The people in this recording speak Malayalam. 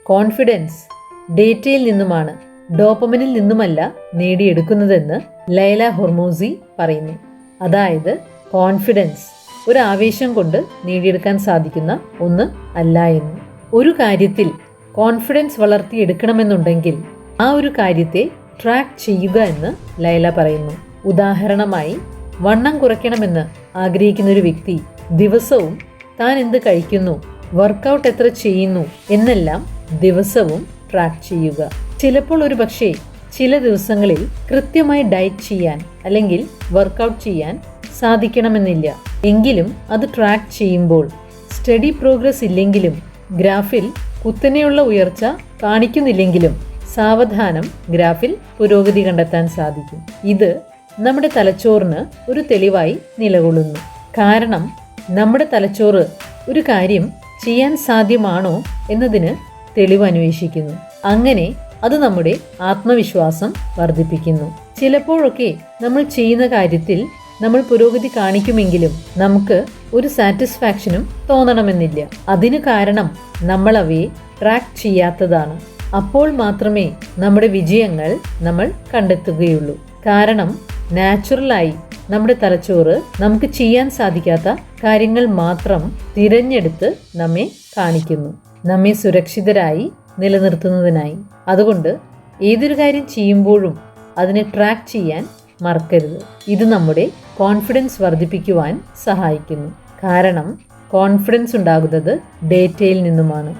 കോൺഫിഡൻസ് ഡേറ്റയിൽ നിന്നുമാണ്, ഡോപ്പമിനിൽ നിന്നുമല്ല നേടിയെടുക്കുന്നതെന്ന് ലൈല ഹൊർമോസി പറയുന്നു. അതായത് കോൺഫിഡൻസ് ഒരു ആവേശം കൊണ്ട് നേടിയെടുക്കാൻ സാധിക്കുന്ന ഒന്ന് അല്ല എന്ന്. ഒരു കാര്യത്തിൽ കോൺഫിഡൻസ് വളർത്തിയെടുക്കണമെന്നുണ്ടെങ്കിൽ ആ ഒരു കാര്യത്തെ ട്രാക്ക് ചെയ്യുക എന്ന് ലൈല പറയുന്നു. ഉദാഹരണമായി, വണ്ണം കുറയ്ക്കണമെന്ന് ആഗ്രഹിക്കുന്ന ഒരു വ്യക്തി ദിവസവും താൻ എന്ത് കഴിക്കുന്നു, വർക്കൗട്ട് എത്ര ചെയ്യുന്നു എന്നെല്ലാം ദിവസവും ട്രാക്ക് ചെയ്യുക. ചിലപ്പോൾ ഒരു പക്ഷേ ചില ദിവസങ്ങളിൽ കൃത്യമായി ഡയറ്റ് ചെയ്യാൻ അല്ലെങ്കിൽ വർക്കൗട്ട് ചെയ്യാൻ സാധിക്കണമെന്നില്ല. എങ്കിലും അത് ട്രാക്ക് ചെയ്യുമ്പോൾ സ്റ്റഡി പ്രോഗ്രസ് ഇല്ലെങ്കിലും ഗ്രാഫിൽ കുത്തനെയുള്ള ഉയർച്ച കാണിക്കുന്നില്ലെങ്കിലും സാവധാനം ഗ്രാഫിൽ പുരോഗതി കണ്ടെത്താൻ സാധിക്കും. ഇത് നമ്മുടെ തലച്ചോറിന് ഒരു തെളിവായി നിലകൊള്ളുന്നു. കാരണം നമ്മുടെ തലച്ചോറ് ഒരു കാര്യം ചെയ്യാൻ സാധ്യമാണോ എന്നതിന് തെളിവ് അന്വേഷിക്കുന്നു. അങ്ങനെ അത് നമ്മുടെ ആത്മവിശ്വാസം വർദ്ധിപ്പിക്കുന്നു. ചിലപ്പോഴൊക്കെ നമ്മൾ ചെയ്യുന്ന കാര്യത്തിൽ നമ്മൾ പുരോഗതി കാണിക്കുമെങ്കിലും നമുക്ക് ഒരു സാറ്റിസ്ഫാക്ഷനും തോന്നണമെന്നില്ല. അതിന് കാരണം നമ്മൾ അവയെ ട്രാക്ക് ചെയ്യാത്തതാണ്. അപ്പോൾ മാത്രമേ നമ്മുടെ വിജയങ്ങൾ നമ്മൾ കണ്ടെത്തുകയുള്ളൂ. കാരണം നാച്ചുറലായി നമ്മുടെ തലച്ചോറ് നമുക്ക് ചെയ്യാൻ സാധിക്കാത്ത കാര്യങ്ങൾ മാത്രം തിരഞ്ഞെടുത്ത് നമ്മെ കാണിക്കുന്നു, നമ്മെ സുരക്ഷിതരായി നിലനിർത്തുന്നതിനായി. അതുകൊണ്ട് ഏതൊരു കാര്യം ചെയ്യുമ്പോഴും അതിനെ ട്രാക്ക് ചെയ്യാൻ മറക്കരുത്. ഇത് നമ്മുടെ കോൺഫിഡൻസ് വർദ്ധിപ്പിക്കുവാൻ സഹായിക്കുന്നു. കാരണം കോൺഫിഡൻസ് ഉണ്ടാകുന്നത് ഡേറ്റയിൽ നിന്നുമാണ്.